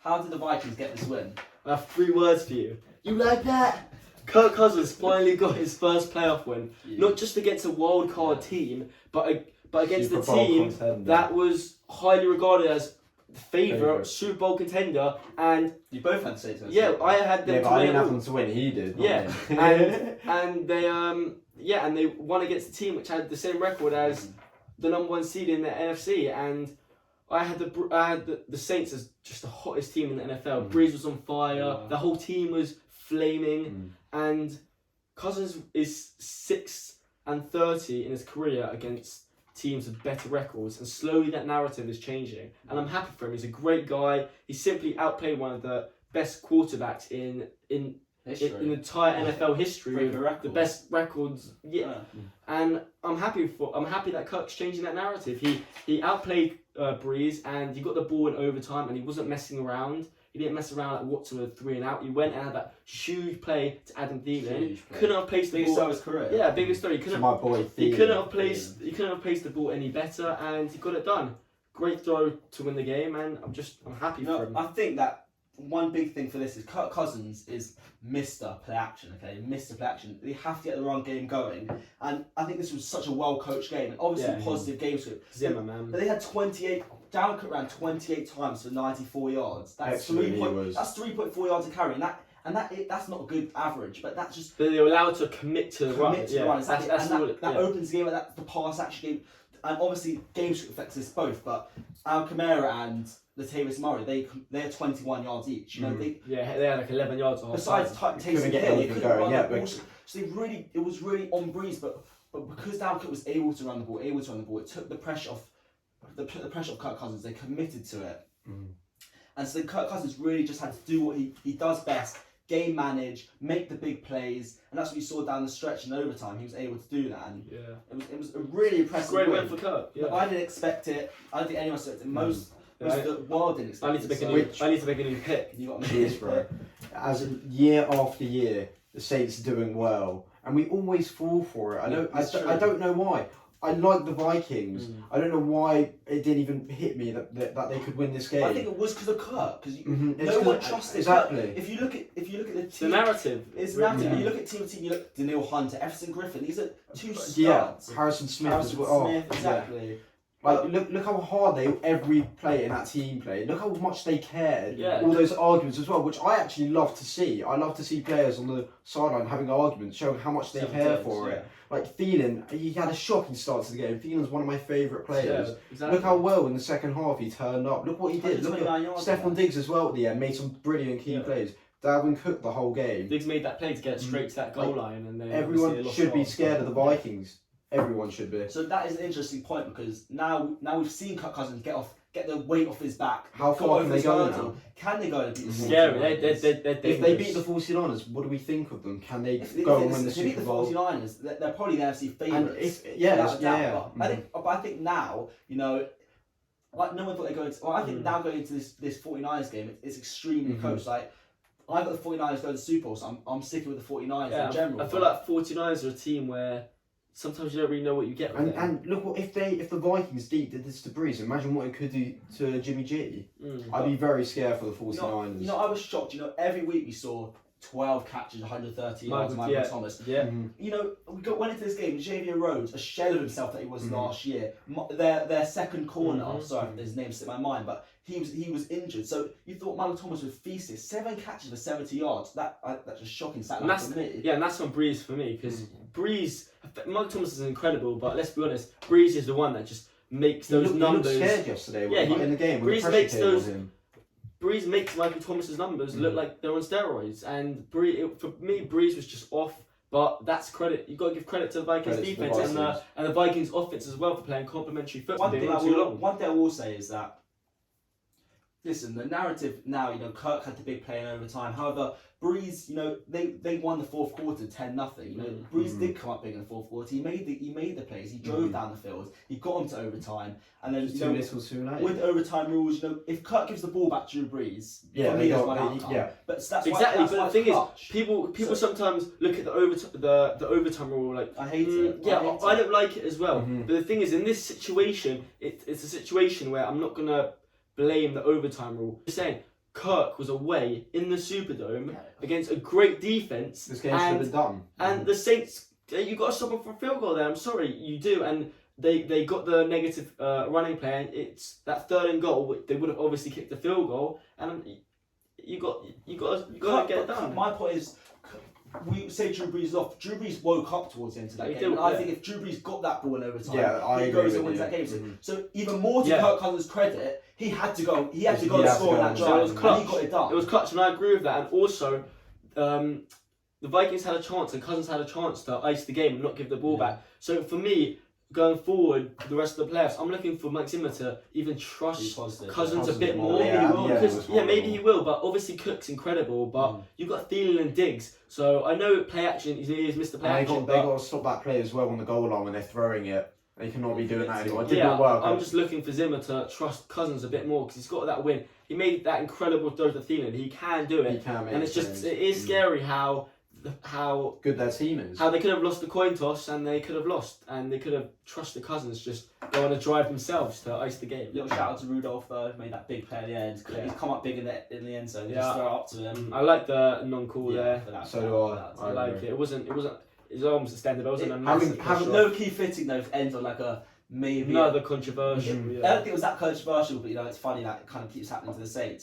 how did the Vikings get this win? I have 3 words for you. You like that? Kirk Cousins finally got his first playoff win, not just against a wild card team, but against Super the Bowl team contender. that was highly regarded as the favourite Super Bowl contender. And You both had to say so. yeah, I had them Yeah, to but I win didn't it have all. them to win. He did. not Yeah, me. and they won against a team which had the same record as the number 1 seed in the NFC, and I had the Saints as just the hottest team in the NFL. Breeze was on fire. The whole team was flaming, and Cousins is 6-30 in his career against teams with better records, and slowly that narrative is changing. And I'm happy for him. He's a great guy. He simply outplayed one of the best quarterbacks in entire NFL history, with the best records. Yeah, and I'm happy that Kirk's changing that narrative. He outplayed Breeze, and he got the ball in overtime, and he wasn't messing around. He didn't mess around like Watson with 3 and out. He went and had that huge play to Adam Thielen. Couldn't have placed the ball. Biggest of his career. Yeah, biggest story. He To my boy, He couldn't have placed the ball any better, and he got it done. Great throw to win the game, and I'm happy for him. I think that one big thing for this is Kirk Cousins is Mr. Play Action, okay? Mr. Play Action. They have to get the run game going. And I think this was such a well-coached game. And obviously positive game script. Zimmer, man. But they had 28... Dalvin Cook ran 28 times for 94 yards. That's 3.4 yards a carry. And that's not a good average, but that's just... But they were allowed to commit to the run. Exactly. That opens opens the game, that's the pass action game. And obviously, game script affects this both, but Al Kamara and Latavius Murray, they're 21 yards each. You know, they had like 11 yards. Besides Taysom Hill, they couldn't run the ball. So it was really on Breeze, but because Dalvin Cook was able to run the ball, it took the pressure off Kirk Cousins. They committed to it, and so Kirk Cousins really just had to do what he does best: game manage, make the big plays, and that's what you saw down the stretch in overtime. He was able to do that, and it was a really impressive great win for Kirk. Yeah. I didn't expect it. I don't think anyone expected it. Most of the world didn't expect it. I need to make a new pick. You got Cheers, bro. As year after year, the Saints are doing well, and we always fall for it. I don't know why. I like the Vikings. I don't know why it didn't even hit me that they could win this game. I think it was because of Kirk, because no one trusted Kirk. If you look at the team, the narrative. It's narrative. You look at team. You look at Daniil Hunter, Everson Griffin. These are 2 studs. Yeah, Harrison Smith as well. Exactly. Yeah. Like look how hard every player in that team played. Look how much they cared. Yeah. All those arguments as well, which I actually love to see. I love to see players on the sideline having arguments, showing how much they care for it. Like Thielen, he had a shocking start to the game. Thielen's one of my favourite players. Yeah, exactly. Look how well in the second half he turned up. Look what he did. Look at Stephon Diggs as well at the end, made some brilliant key plays. Dalvin Cook the whole game. Diggs made that play to get straight to that goal line, and then everyone should be scared of the Vikings. Everyone should be. So that is an interesting point, because now we've seen Kirk Cousins get the weight off his back. How far can they go now? Can they go and beat the 49ers? Scary. They're if they beat the 49ers, what do we think of them? Can they go and win the Super Bowl? If they beat the 49ers, they're probably the NFC favourites. But I think now, you know, like no one thought they'd go into... Well, I think now going into this 49ers game, it's extremely close. Like, I've got the 49ers going to the Super Bowl, so I'm sticking with the 49ers in general. I feel like 49ers are a team where sometimes you don't really know what you get with and look, what if the Vikings did this to Breeze, imagine what it could do to Jimmy G. I'd be very scared for the 49ers. You know, I was shocked. You know, every week we saw 12 catches, 130 yards, Michael Thomas. Yeah. You know, went into this game, Xavier Rhodes, a shell of himself that he was last year. Their second corner, sorry, his name slipped my mind, but he was injured. So you thought Michael Thomas would feast it. 7 catches for 70 yards. That's a shocking stat line for me. Yeah, and that's on Breeze for me, because Breeze, Michael Thomas is incredible, but let's be honest, Breeze is the one that just makes those numbers. He looked scared yesterday in the game. Breeze makes Breeze makes Michael Thomas's numbers look like they're on steroids, and for me, Breeze was just off. But that's credit. You've got to give credit to the Vikings defense and the Vikings offense as well for playing complementary football. One thing I will say is that, listen, the narrative now, you know, Kirk had the big play in overtime. However, Breeze, you know, they won the fourth quarter 10-0. You know, Breeze did come up big in the fourth quarter. He made the plays. He drove down the field. He got them to overtime, and then too little, too late. With overtime rules, you know, if Kirk gives the ball back to Drew Brees, for me that's my outcome. Yeah, but that's exactly. But the thing is, people sometimes look at the overtime rule like I hate it. Yeah, I don't like it as well. But the thing is, in this situation, it's a situation where I'm not gonna blame the overtime rule. Just saying, Kirk was away in the Superdome against a great defense. This game should have been done. And the Saints, you got to stop them from a field goal there. I'm sorry, you do. And they got the negative running play. And it's that 3rd and goal. They would have obviously kicked the field goal, and you got to get it done. My point is, we say Drew Brees is off. Drew Brees woke up towards the end of that He game. did, And I yeah. think if Drew Brees got that ball in overtime, I he agree goes with and wins you. that game. Mhm. So even more to Yeah. Kirk Cousins' credit, he had to go. He had to go He and had to score go that and drive. So it was and clutch. he got it done. It was clutch, and I agree with that. And also, the Vikings had a chance, and Cousins had a chance to ice the game and not give the ball back. So for me, going forward, the rest of the playoffs, I'm looking for Mike Zimmer to even trust Cousins a bit more. Maybe he will. Because, maybe he will, but obviously Cook's incredible, but you've got Thielen and Diggs, so I know play action, he is Mr. Play Action, They got to stop that play as well on the goal line when they're throwing it. They cannot be doing that anymore. It did yeah, not work. I'm just looking for Zimmer to trust Cousins a bit more, because he's got that win. He made that incredible throw to Thielen, he can do it, He can make and it's change. it is scary how good their team is. How they could have lost the coin toss and they could have lost, and they could have trusted Cousins just go on a drive themselves to ice the game. Little shout out to Rudolph though, made that big play at the end. Yeah. He's come up big in the end zone. Yeah. Just throw it up to him. I like the non-call there. For that, So for do that, I. I like it. It wasn't. It was almost extended. It wasn't a massive having push. low key fitting though to end on like a maybe. Another controversial. I Yeah. don't think it was that controversial, but it's funny that it kind of keeps happening to the Saints.